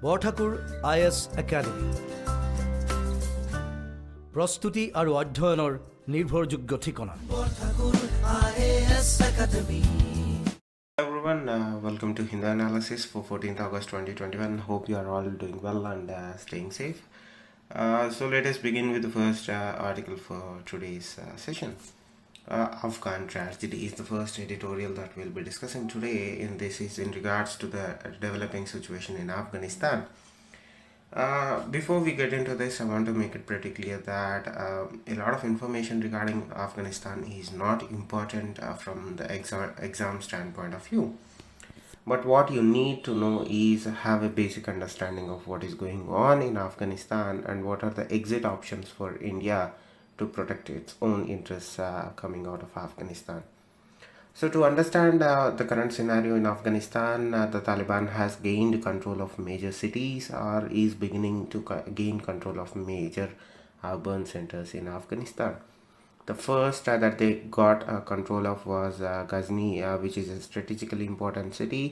Borthakur IAS Academy প্রস্তুতি আৰু অধ্যয়নৰ নিৰ্ভৰযোগ্য ঠিকনা Borthakur IAS Academy. Hello everyone, welcome to Hindu Analysis for 14th August 2021. Hope you are all doing well and staying safe. So let us begin with the first article for today's session. Afghan Tragedy is the first editorial that we'll be discussing today, and this is in regards to the developing situation in Afghanistan. Before we get into this, I want to make it pretty clear that a lot of information regarding Afghanistan is not important from the exam standpoint of view. But what you need to know is have a basic understanding of what is going on in Afghanistan and what are the exit options for India to protect its own interests coming out of Afghanistan. So to understand the current scenario in Afghanistan, the Taliban has gained control of major cities or is beginning to gain control of major urban centers in Afghanistan. The first that they got control of was Ghazni, which is a strategically important city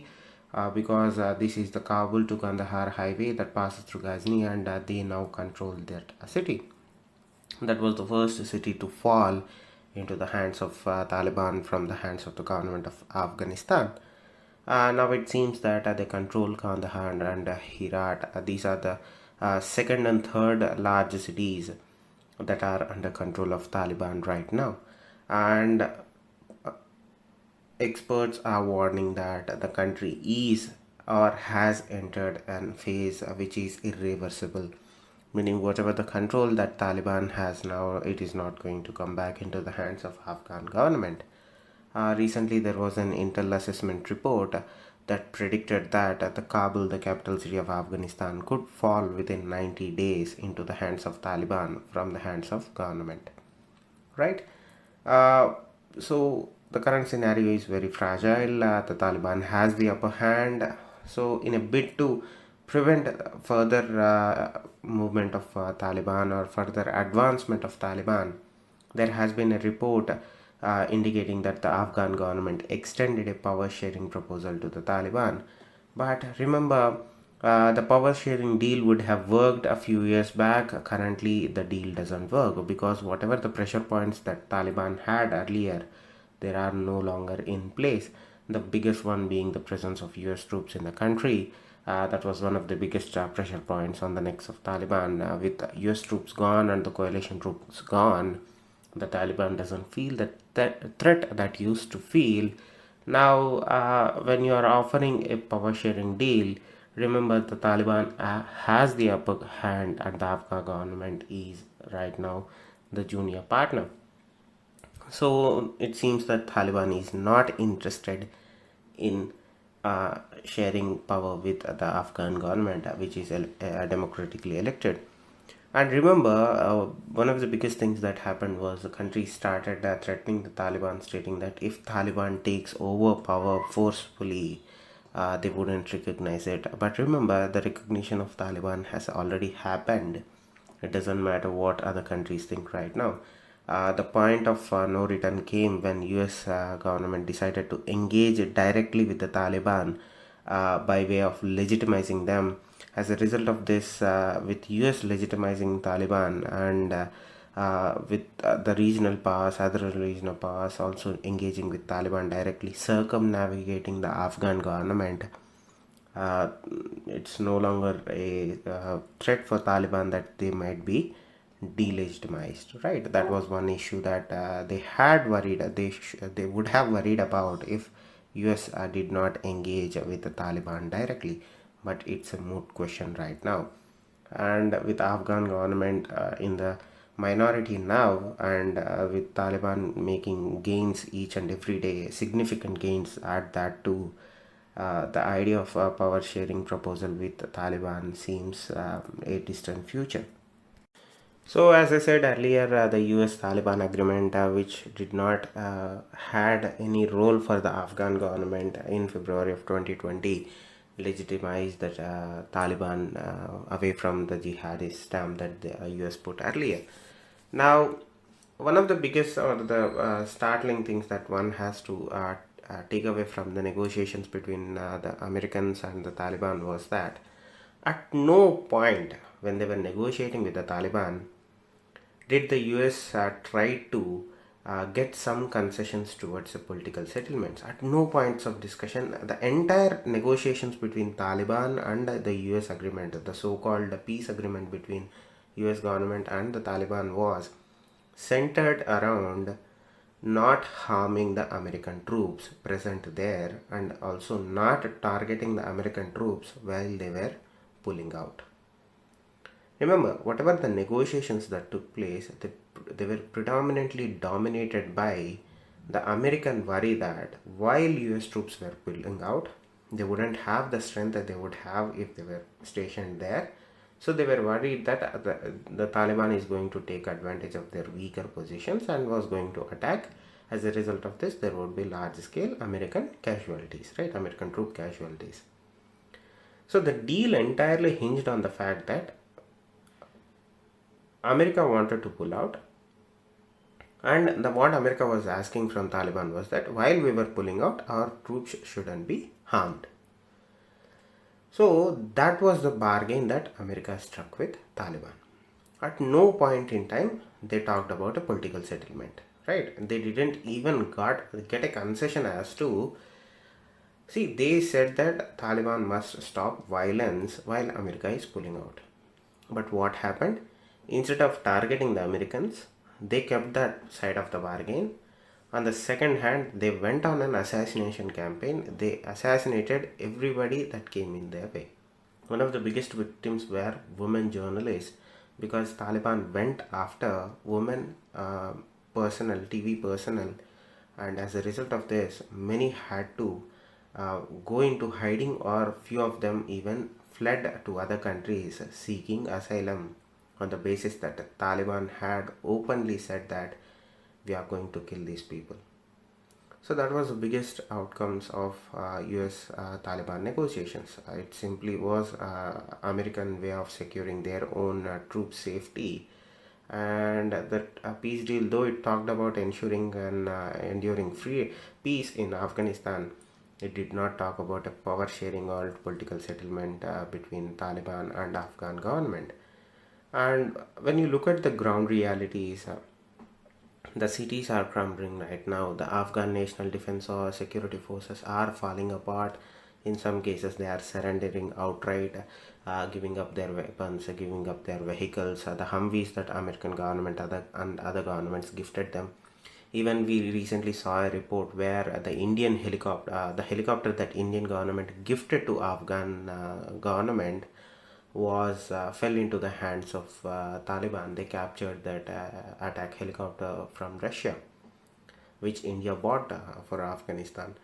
because this is the Kabul to Kandahar highway that passes through Ghazni, and they now control that city. That was the first city to fall into the hands of Taliban from the hands of the government of Afghanistan. Now it seems that they control Kandahar and Herat. These are the second and third large cities that are under control of Taliban right now. And experts are warning that the country is or has entered a phase which is irreversible. Meaning whatever the control that Taliban has now, it is not going to come back into the hands of Afghan government. Recently there was an intel assessment report that predicted that the Kabul, the capital city of Afghanistan, could fall within 90 days into the hands of Taliban from the hands of government. Right? So the current scenario is very fragile. The Taliban has the upper hand. So in a bid to prevent further movement of Taliban or further advancement of Taliban, there has been a report indicating that the Afghan government extended a power sharing proposal to the Taliban. But remember, the power sharing deal would have worked a few years back. Currently the deal doesn't work because whatever the pressure points that Taliban had earlier, they are no longer in place. The biggest one being the presence of US troops in the country. That was one of the biggest pressure points on the necks of Taliban. With US troops gone and the coalition troops gone, the Taliban doesn't feel that threat that used to feel. Now, when you are offering a power sharing deal, remember the Taliban has the upper hand and the Afghan government is right now the junior partner. So it seems that Taliban is not interested in sharing power with the Afghan government, which is democratically elected. And remember, one of the biggest things that happened was the country started threatening the Taliban, stating that if Taliban takes over power forcefully, they wouldn't recognize it. But remember, the recognition of Taliban has already happened. It doesn't matter what other countries think right now. The point of no return came when US government decided to engage directly with the Taliban by way of legitimizing them. As a result of this, with US legitimizing Taliban and with the regional powers, other regional powers also engaging with Taliban directly, circumnavigating the Afghan government, it's no longer a threat for Taliban that they might be delegitimized. Right? That was one issue that they had worried. They would have worried about if US did not engage with the Taliban directly. But it's a moot question right now. And with Afghan government in the minority now, and with Taliban making gains each and every day, significant gains, add that to the idea of a power sharing proposal with the Taliban seems a distant future. So as I said earlier, the US-Taliban agreement, which did not had any role for the Afghan government in February of 2020, legitimized the Taliban away from the jihadist stamp that the US put earlier. Now, one of the biggest or the startling things that one has to take away from the negotiations between the Americans and the Taliban was that At no point when they were negotiating with the Taliban did the US try to get some concessions towards the political settlements. At no points of discussion, the entire negotiations between Taliban and the US agreement, the so-called peace agreement between US government and the Taliban, was centered around not harming the American troops present there and also not targeting the American troops while they were pulling out. Remember, whatever the negotiations that took place, they were predominantly dominated by the American worry that while US troops were pulling out, they wouldn't have the strength that they would have if they were stationed there. So they were worried that the Taliban is going to take advantage of their weaker positions and was going to attack. As a result of this, there would be large-scale American casualties, right? American troop casualties. So the deal entirely hinged on the fact that America wanted to pull out, and what America was asking from Taliban was that while we were pulling out, our troops shouldn't be harmed. So that was the bargain that America struck with Taliban. At no point in time they talked about a political settlement, right? They didn't even get a concession as to, see, they said that Taliban must stop violence while America is pulling out. But what happened? Instead of targeting the Americans, they kept that side of the bargain. On the second hand, they went on an assassination campaign. They assassinated everybody that came in their way. One of the biggest victims were women journalists, because Taliban went after women personnel, TV personnel, and as a result of this, many had to go into hiding, or few of them even fled to other countries seeking asylum on the basis that the Taliban had openly said that we are going to kill these people. So that was the biggest outcomes of US Taliban negotiations. It simply was American way of securing their own troop safety, and that peace deal, though it talked about ensuring an enduring free peace in Afghanistan, it did not talk about a power sharing or political settlement between Taliban and Afghan government. And when you look at the ground realities, the cities are crumbling right now. The Afghan National Defense or security forces are falling apart. In some cases, they are surrendering outright, giving up their weapons, giving up their vehicles, the Humvees that American government and other governments gifted them. Even we recently saw a report where the Indian helicopter, the helicopter that Indian government gifted to Afghan government, was fell into the hands of Taliban. They captured that attack helicopter from Russia, which India bought for Afghanistan.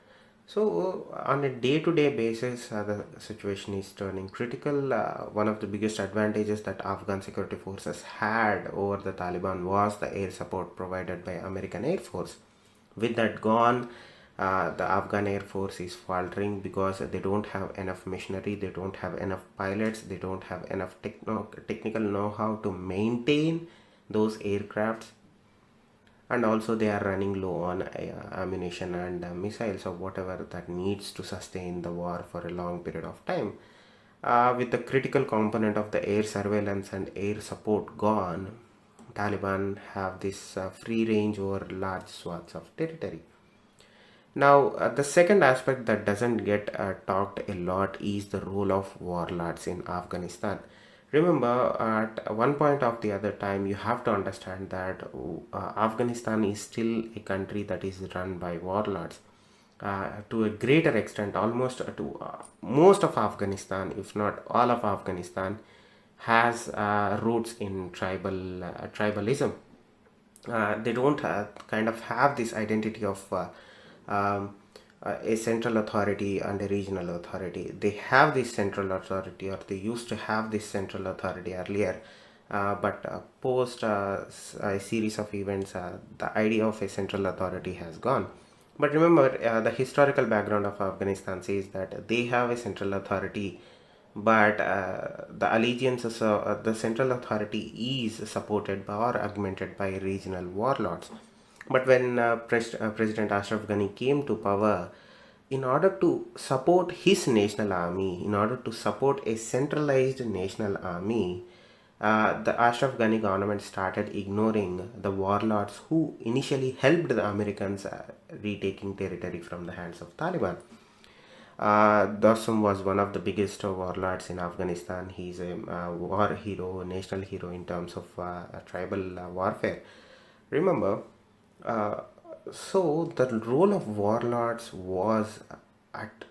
So on a day-to-day basis, the situation is turning critical. One of the biggest advantages that Afghan security forces had over the Taliban was the air support provided by American Air Force. With that gone, the Afghan Air Force is faltering because they don't have enough machinery, they don't have enough pilots, they don't have enough technical know-how to maintain those aircrafts, and also they are running low on ammunition and missiles or whatever that needs to sustain the war for a long period of time. With the critical component of the air surveillance and air support gone, Taliban have this free range over large swaths of territory. Now, the second aspect that doesn't get talked a lot is the role of warlords in Afghanistan. Remember, at one point of the other time, you have to understand that Afghanistan is still a country that is run by warlords. To a greater extent, almost to most of Afghanistan, if not all of Afghanistan, has roots in tribalism. They don't kind of have this identity of a central authority and a regional authority. They have this central authority, or they used to have this central authority earlier, but post a series of events, the idea of a central authority has gone. But remember, the historical background of Afghanistan says that they have a central authority, but the allegiances of the central authority is supported by or augmented by regional warlords. But when President Ashraf Ghani came to power, in order to support his national army, in order to support a centralized national army, the Ashraf Ghani government started ignoring the warlords who initially helped the Americans retaking territory from the hands of Taliban. Darsum was one of the biggest warlords in Afghanistan. He's a war hero, national hero in terms of tribal warfare. Remember, uh, so the role of warlords was at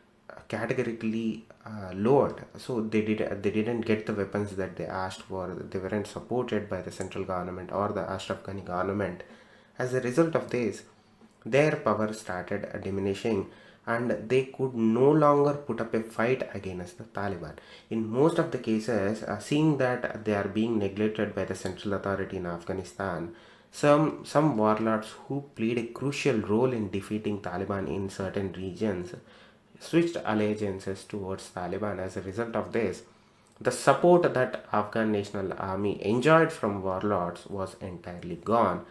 categorically lowered. So they didn't get the weapons that they asked for. They weren't supported by the central government or the Ashraf Ghani government. As a result of this, their power started diminishing and they could no longer put up a fight against the Taliban. In most of the cases, seeing that they are being neglected by the central authority in Afghanistan, some warlords who played a crucial role in defeating Taliban in certain regions switched allegiances towards Taliban. As a result of this, the support that Afghan National Army enjoyed from warlords was entirely gone,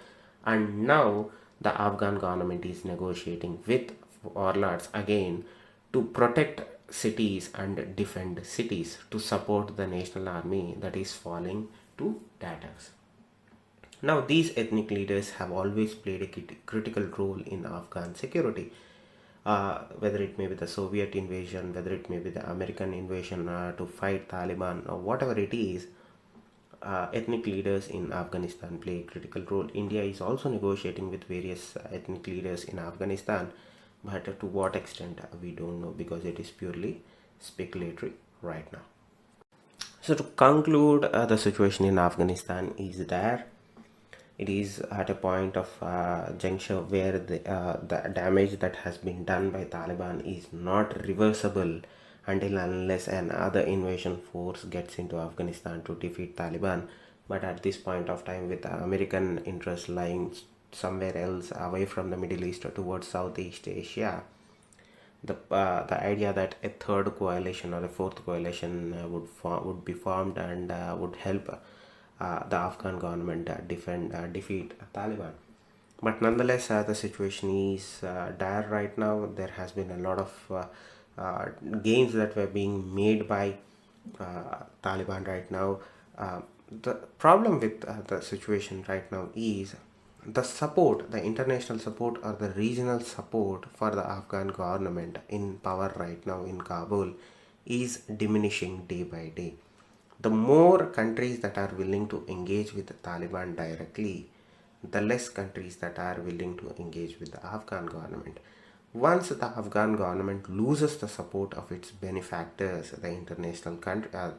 and now the Afghan government is negotiating with warlords again to protect cities and defend cities to support the national army that is falling to tatters. Now, these ethnic leaders have always played a critical role in Afghan security. Whether it may be the Soviet invasion, whether it may be the American invasion to fight Taliban, or whatever it is, ethnic leaders in Afghanistan play a critical role. India is also negotiating with various ethnic leaders in Afghanistan, but to what extent we don't know, because it is purely speculatory right now. So to conclude, the situation in Afghanistan is there. It is at a point of juncture where the damage that has been done by Taliban is not reversible until unless another invasion force gets into Afghanistan to defeat Taliban. But at this point of time, with American interests lying somewhere else away from the Middle East towards Southeast Asia, the idea that a third coalition or a fourth coalition would be formed and would help the Afghan government defeat Taliban. But nonetheless, the situation is dire right now. There has been a lot of gains that were being made by Taliban right now. The problem with the situation right now is the support, the international support or the regional support for the Afghan government in power right now in Kabul is diminishing day by day. The more countries that are willing to engage with the Taliban directly, the less countries that are willing to engage with the Afghan government. Once the Afghan government loses the support of its benefactors, the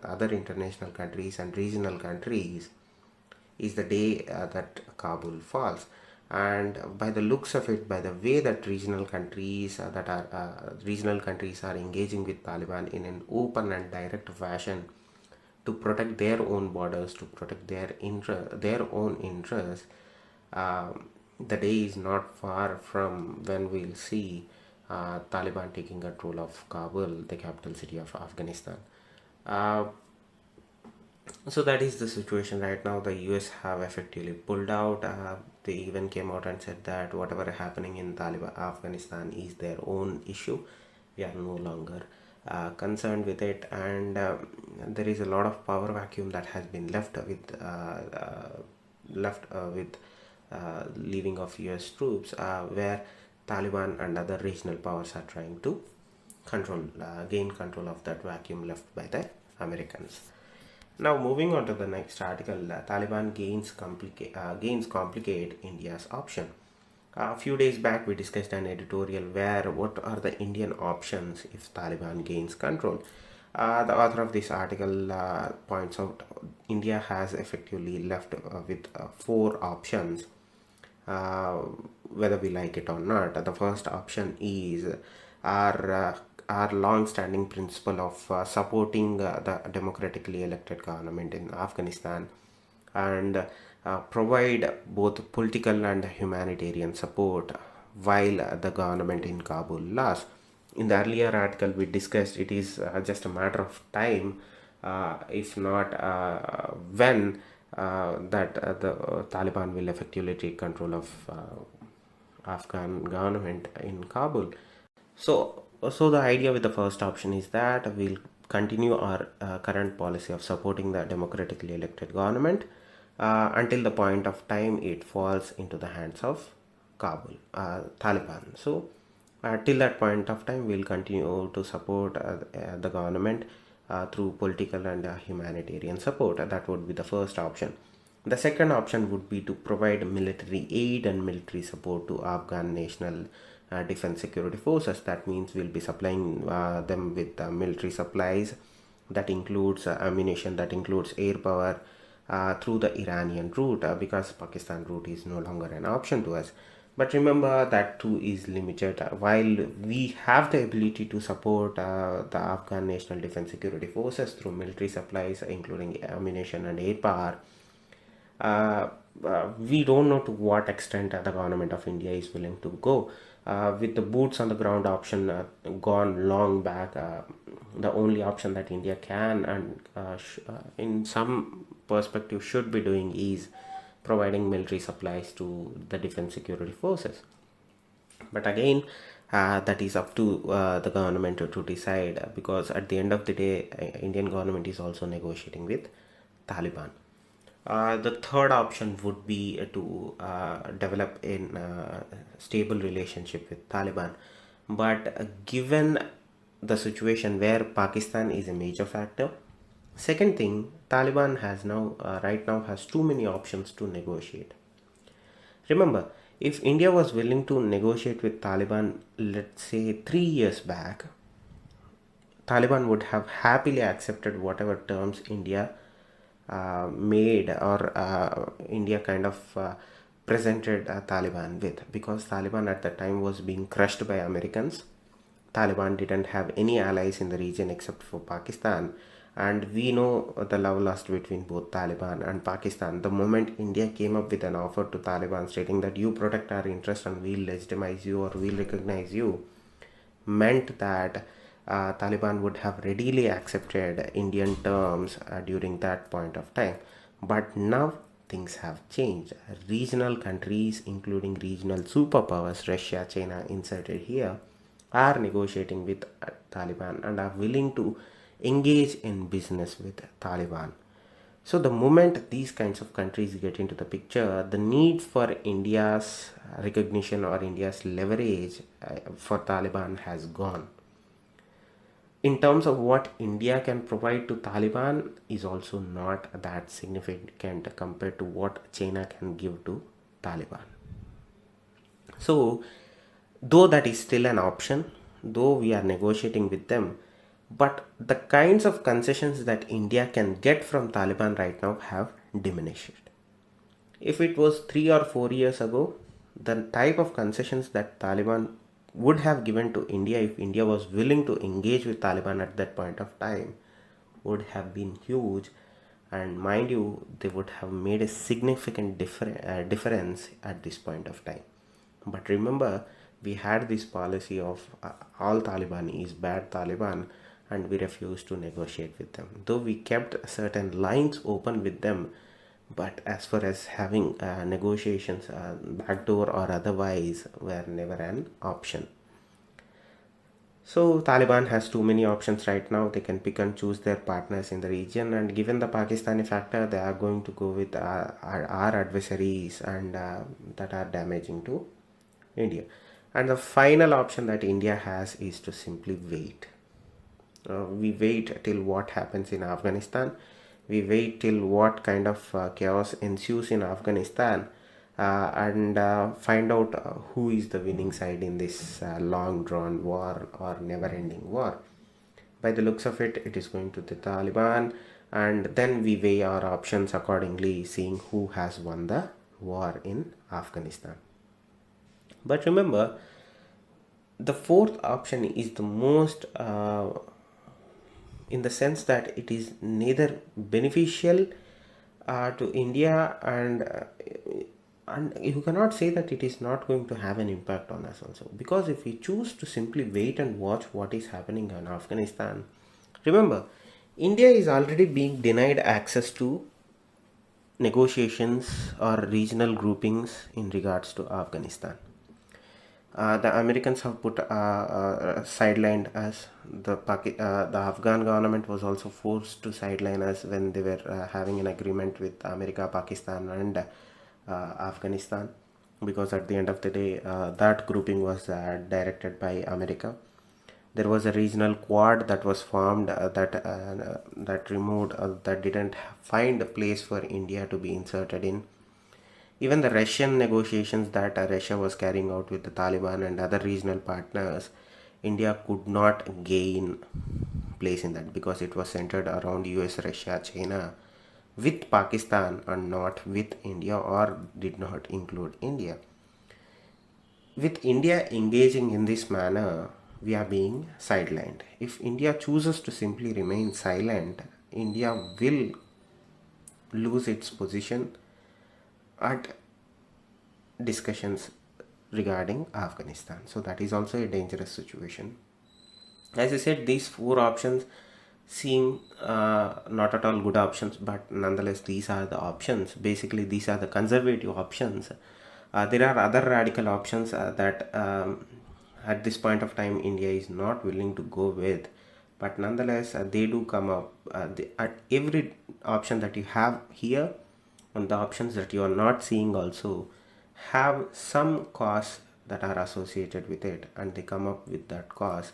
other international countries and regional countries, is the day that Kabul falls. And by the looks of it, by the way that regional countries are engaging with Taliban in an open and direct fashion to protect their own borders, to protect their own interests, the day is not far from when we'll see Taliban taking control of Kabul, the capital city of Afghanistan. So that is the situation right now. The US have effectively pulled out. They even came out and said that whatever happening in Afghanistan is their own issue. We are no longer concerned with it, and there is a lot of power vacuum that has been left with leaving of US troops, where Taliban and other regional powers are trying to gain control of that vacuum left by the Americans. Now, moving on to the next article, Taliban gains complicate India's option. A few days back, we discussed an editorial where what are the Indian options if Taliban gains control. The author of this article points out India has effectively left with 4 options, whether we like it or not. The first option is our long-standing principle of supporting the democratically elected government in Afghanistan and provide both political and humanitarian support while the government in Kabul lasts. In the earlier article, we discussed it is just a matter of time, if not when, that the Taliban will effectively take control of Afghan government in Kabul. So So the idea with the first option is that we'll continue our current policy of supporting the democratically elected government until the point of time it falls into the hands of Kabul, Taliban. So till that point of time, we'll continue to support the government through political and humanitarian support. That would be the first option. The second option would be to provide military aid and military support to Afghan National Defense Security Forces. That means we'll be supplying them with military supplies. That includes ammunition, that includes air power through the Iranian route because Pakistan route is no longer an option to us. But remember that too is limited. While we have the ability to support the Afghan National Defense Security Forces through military supplies, including ammunition and air power, we don't know to what extent the government of India is willing to go. With the boots on the ground option gone long back, the only option that India can and in some perspective should be doing is providing military supplies to the defense security forces. But again, that is up to the government to decide, because at the end of the day, Indian government is also negotiating with Taliban. The third option would be to develop a stable relationship with Taliban. But given the situation where Pakistan is a major factor, second thing, Taliban has now right now has too many options to negotiate. Remember, if India was willing to negotiate with Taliban, let's say 3 years back, Taliban would have happily accepted whatever terms India made or India kind of presented Taliban with, because Taliban at that time was being crushed by Americans. Taliban didn't have any allies in the region except for Pakistan, and we know the love lust between both Taliban and Pakistan. The moment India came up with an offer to Taliban stating that you protect our interest and we'll legitimize you or we'll recognize you, meant that Taliban would have readily accepted Indian terms during that point of time. But now things have changed. Regional countries, including regional superpowers, Russia, China inserted here, are negotiating with Taliban and are willing to engage in business with Taliban. So the moment these kinds of countries get into the picture, the need for India's recognition or India's leverage for Taliban has gone. In terms of what India can provide to Taliban is also not that significant compared to what China can give to Taliban. So, though that is still an option, though we are negotiating with them, but the kinds of concessions that India can get from Taliban right now have diminished. If it was 3 or 4 years ago, the type of concessions that Taliban would have given to India if India was willing to engage with Taliban at that point of time would have been huge, and mind you, they would have made a significant difference at this point of time. But remember, we had this policy of all Taliban is bad Taliban, and we refused to negotiate with them. Though we kept certain lines open with them, but as far as having negotiations, backdoor or otherwise, were never an option. So Taliban has too many options right now. They can pick and choose their partners in the region, and given the Pakistani factor, they are going to go with our adversaries and that are damaging to India. And the final option that India has is to simply wait. We wait till what happens in Afghanistan. We wait till what kind of chaos ensues in Afghanistan and find out who is the winning side in this long drawn war or never ending war. By the looks of it, it is going to the Taliban, and then we weigh our options accordingly, seeing who has won the war in Afghanistan. But remember, the fourth option is the most in the sense that it is neither beneficial to India and you cannot say that it is not going to have an impact on us also, because if we choose to simply wait and watch what is happening in Afghanistan, remember, India is already being denied access to negotiations or regional groupings in regards to Afghanistan. The Americans have put sidelined us. The Afghan government was also forced to sideline us when they were having an agreement with America, Pakistan, and Afghanistan, because at the end of the day, that grouping was directed by America. There was a regional quad that was formed that removed that didn't find a place for India to be inserted in. Even the Russian negotiations that Russia was carrying out with the Taliban and other regional partners, India could not gain place in that because it was centered around US, Russia, China, with Pakistan and not with India, or did not include India. With India engaging in this manner, we are being sidelined. If India chooses to simply remain silent, India will lose its position at discussions regarding Afghanistan. So that is also a dangerous situation. As I said, these four options seem not at all good options, but nonetheless these are the options. Basically these are the conservative options. There are other radical options that at this point of time India is not willing to go with, but nonetheless they do come up. At every option that you have here and the options that you are not seeing also have some costs that are associated with it, and they come up with that cost.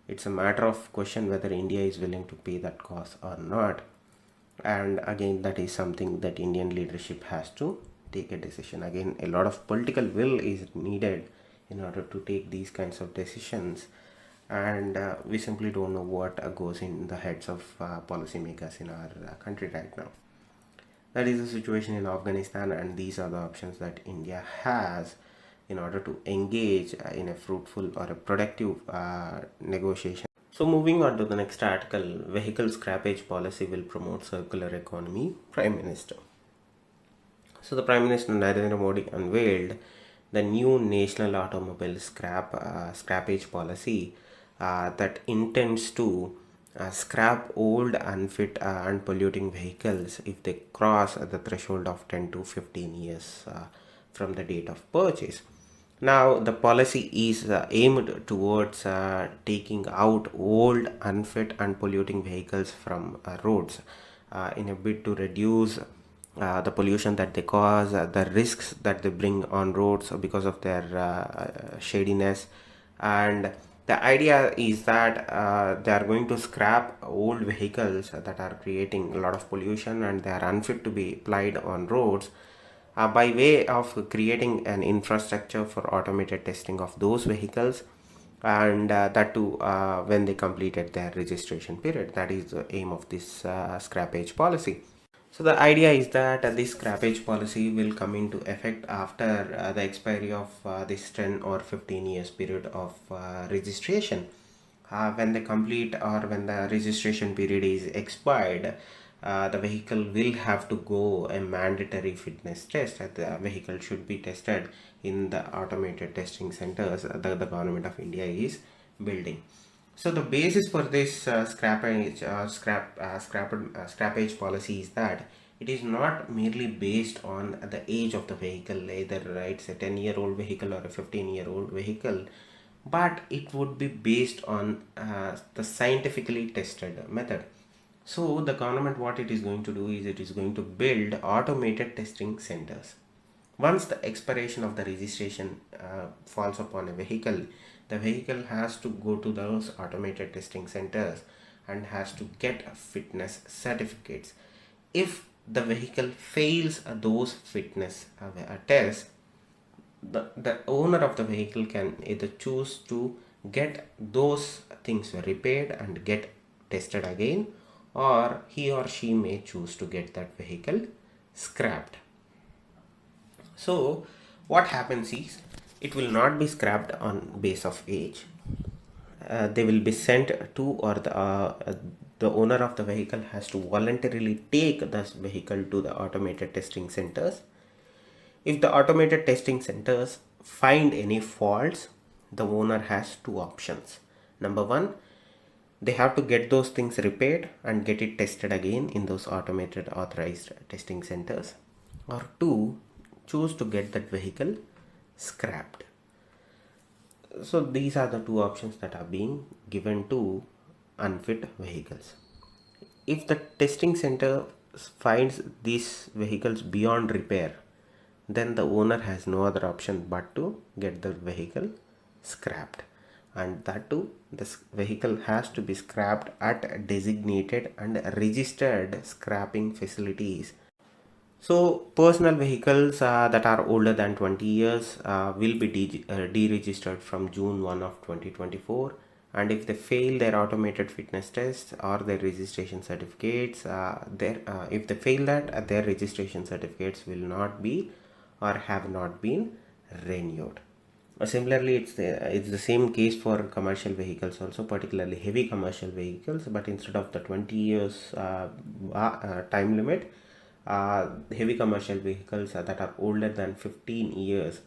It's a matter of question whether India is willing to pay that cost or not. And again, that is something that Indian leadership has to take a decision. Again, a lot of political will is needed in order to take these kinds of decisions, and we simply don't know what goes in the heads of policymakers in our country right now. That is the situation in Afghanistan, and these are the options that India has in order to engage in a fruitful or a productive negotiation. So moving on to the next article, vehicle scrappage policy will promote circular economy, Prime Minister. So the Prime Minister Narendra Modi unveiled the new national automobile scrappage policy that intends to scrap old, unfit and polluting vehicles if they cross the threshold of 10 to 15 years from the date of purchase. Now the policy is aimed towards taking out old, unfit and polluting vehicles from roads in a bid to reduce the pollution that they cause, the risks that they bring on roads because of their shadiness. And the idea is that they are going to scrap old vehicles that are creating a lot of pollution and they are unfit to be applied on roads by way of creating an infrastructure for automated testing of those vehicles, and that too when they completed their registration period. That is the aim of this scrappage policy. So the idea is that this scrappage policy will come into effect after the expiry of this 10 or 15 years period of registration. When they complete, or when the registration period is expired, the vehicle will have to go a mandatory fitness test. The vehicle should be tested in the automated testing centers that the government of India is building. So the basis for this scrappage policy is that it is not merely based on the age of the vehicle, either it's a 10-year-old vehicle or a 15-year-old vehicle, but it would be based on the scientifically tested method. So the government, what it is going to do is it is going to build automated testing centers. Once the expiration of the registration falls upon a vehicle, the vehicle has to go to those automated testing centers and has to get fitness certificates. If the vehicle fails those fitness tests, the owner of the vehicle can either choose to get those things repaired and get tested again, or he or she may choose to get that vehicle scrapped. So what happens is, it will not be scrapped on base of age. They will be sent to, or the owner of the vehicle has to voluntarily take this vehicle to the automated testing centers. If the automated testing centers find any faults, the owner has two options. Number one, they have to get those things repaired and get it tested again in those automated authorized testing centers, or two, choose to get that vehicle scrapped. So these are the two options that are being given to unfit vehicles. If the testing center finds these vehicles beyond repair, then the owner has no other option but to get the vehicle scrapped, and that too this vehicle has to be scrapped at designated and registered scrapping facilities. So personal vehicles that are older than 20 years will be deregistered from June 1 of 2024, and if they fail their automated fitness tests or their registration certificates, if they fail that, their registration certificates will not be or have not been renewed. Similarly, it's the same case for commercial vehicles also, particularly heavy commercial vehicles, but instead of the 20 years time limit, heavy commercial vehicles that are older than 15 years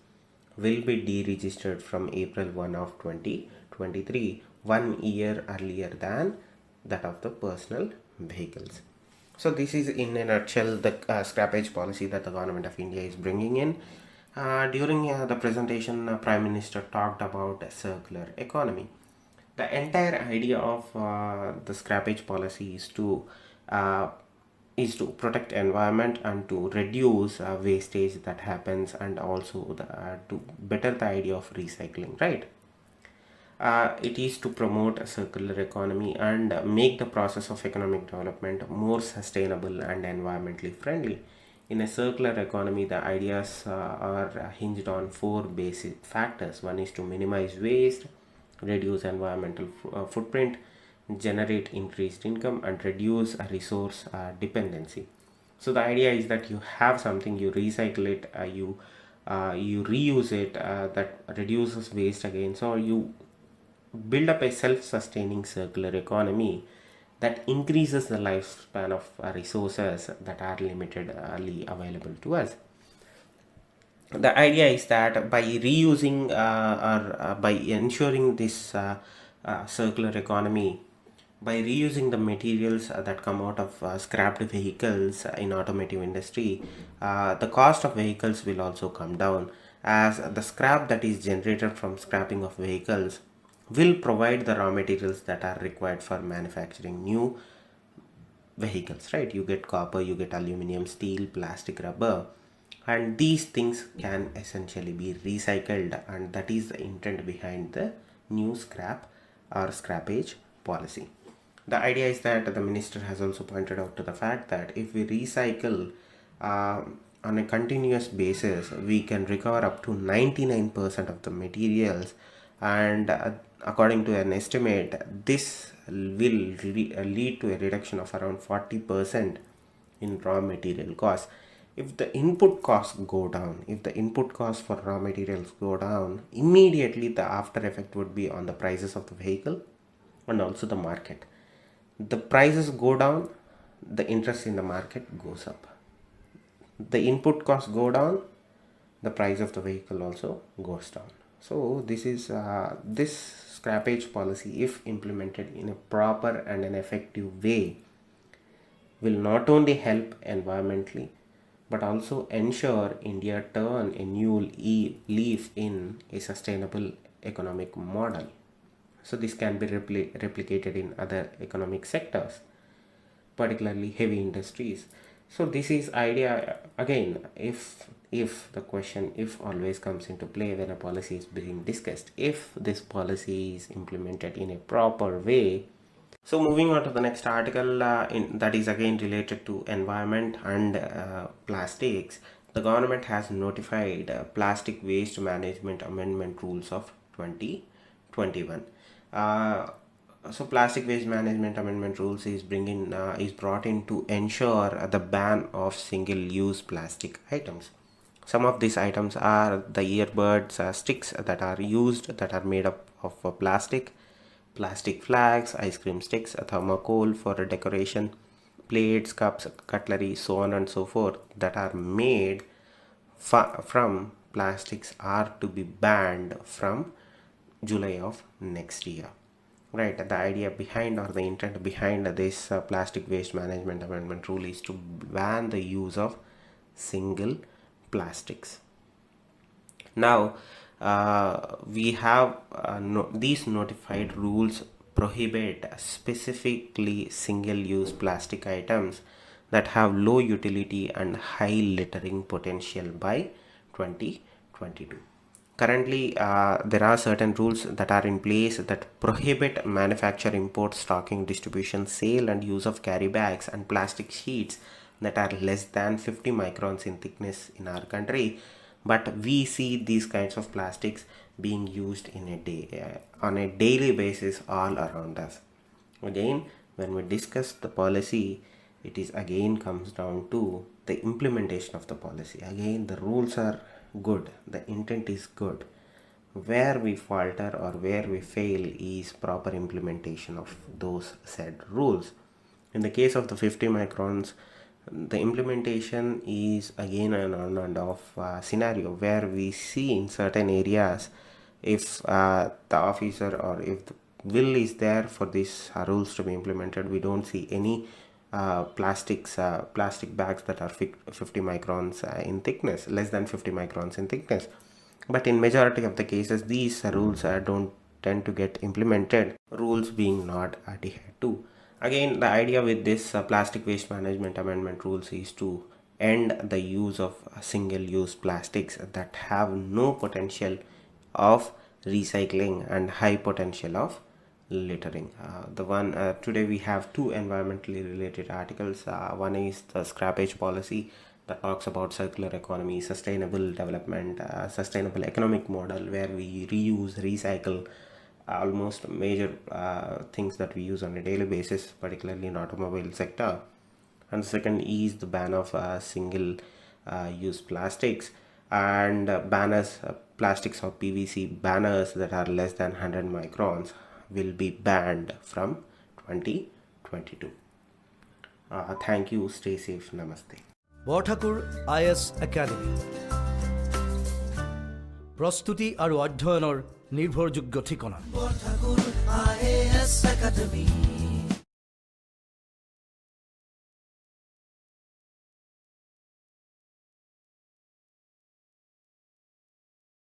will be deregistered from April 1 of 2023, 1 year earlier than that of the personal vehicles. So this is in a nutshell the scrappage policy that the government of India is bringing in. During the presentation, Prime Minister talked about a circular economy. The entire idea of the scrappage policy is to protect environment and to reduce wastage that happens, and also to better the idea of recycling, right? It is to promote a circular economy and make the process of economic development more sustainable and environmentally friendly. In a circular economy, the ideas are hinged on four basic factors. One is to minimize waste, reduce environmental footprint, generate increased income, and reduce resource dependency. So the idea is that you have something, you recycle it, you reuse it, that reduces waste again. So you build up a self-sustaining circular economy that increases the lifespan of resources that are limitedly available to us. The idea is that by reusing or by ensuring this circular economy, by reusing the materials that come out of scrapped vehicles in automotive industry, the cost of vehicles will also come down, as the scrap that is generated from scrapping of vehicles will provide the raw materials that are required for manufacturing new vehicles, right? You get copper, you get aluminum, steel, plastic, rubber, and these things can essentially be recycled, and that is the intent behind the new scrap or scrappage policy. The idea is that the minister has also pointed out to the fact that if we recycle on a continuous basis, we can recover up to 99% of the materials, and according to an estimate, this will lead to a reduction of around 40% in raw material costs. If the input costs go down, if the input costs for raw materials go down, immediately the after effect would be on the prices of the vehicle and also the market. The prices go down, the interest in the market goes up. The input costs go down, the price of the vehicle also goes down. So this is this scrappage policy, if implemented in a proper and an effective way, will not only help environmentally but also ensure India turn a new leaf in a sustainable economic model. So this can be replicated in other economic sectors, particularly heavy industries. So this is idea again, if the question if always comes into play when a policy is being discussed, if this policy is implemented in a proper way. So moving on to the next article, that is again related to environment and plastics. The government has notified plastic waste management amendment rules of 2021. So plastic waste management amendment rules is brought in to ensure the ban of single-use plastic items. Some of these items are the earbuds sticks that are used, that are made up of plastic flags, ice cream sticks, a thermocol for decoration, plates, cups, cutlery, so on and so forth, that are made from plastics are to be banned from July of next year. Right, the idea behind or the intent behind this plastic waste management amendment rule is to ban the use of single plastics. Now, we have these notified rules prohibit specifically single-use plastic items that have low utility and high littering potential by 2022. Currently, there are certain rules that are in place that prohibit manufacture, import, stocking, distribution, sale and use of carry bags and plastic sheets that are less than 50 microns in thickness in our country. But we see these kinds of plastics being used in on a daily basis all around us. Again, when we discuss the policy, it is again comes down to the implementation of the policy. Again, the rules are good, the intent is good. Where we falter or where we fail is proper implementation of those said rules. In the case of the 50 microns, the implementation is again an on and off scenario, where we see in certain areas, if the officer or if the will is there for these rules to be implemented, we don't see any plastic bags that are 50 microns in thickness, less than 50 microns in thickness. But in majority of the cases, these rules don't tend to get implemented, rules being not adhered to. Again, the idea with this plastic waste management amendment rules is to end the use of single-use plastics that have no potential of recycling and high potential of littering. Today we have two environmentally related articles. One is the Scrappage Policy that talks about circular economy, sustainable development, sustainable economic model, where we reuse, recycle almost major things that we use on a daily basis, particularly in automobile sector. And the second is the ban of single use plastics and banners, plastics or PVC banners that are less than 100 microns will be banned from 2022. Thank you. Stay safe. Namaste. Borthakur IAS Academy প্রস্তুতি আৰু অধ্যয়নৰ নিৰ্ভৰযোগ্য ঠিকনা Borthakur IAS Academy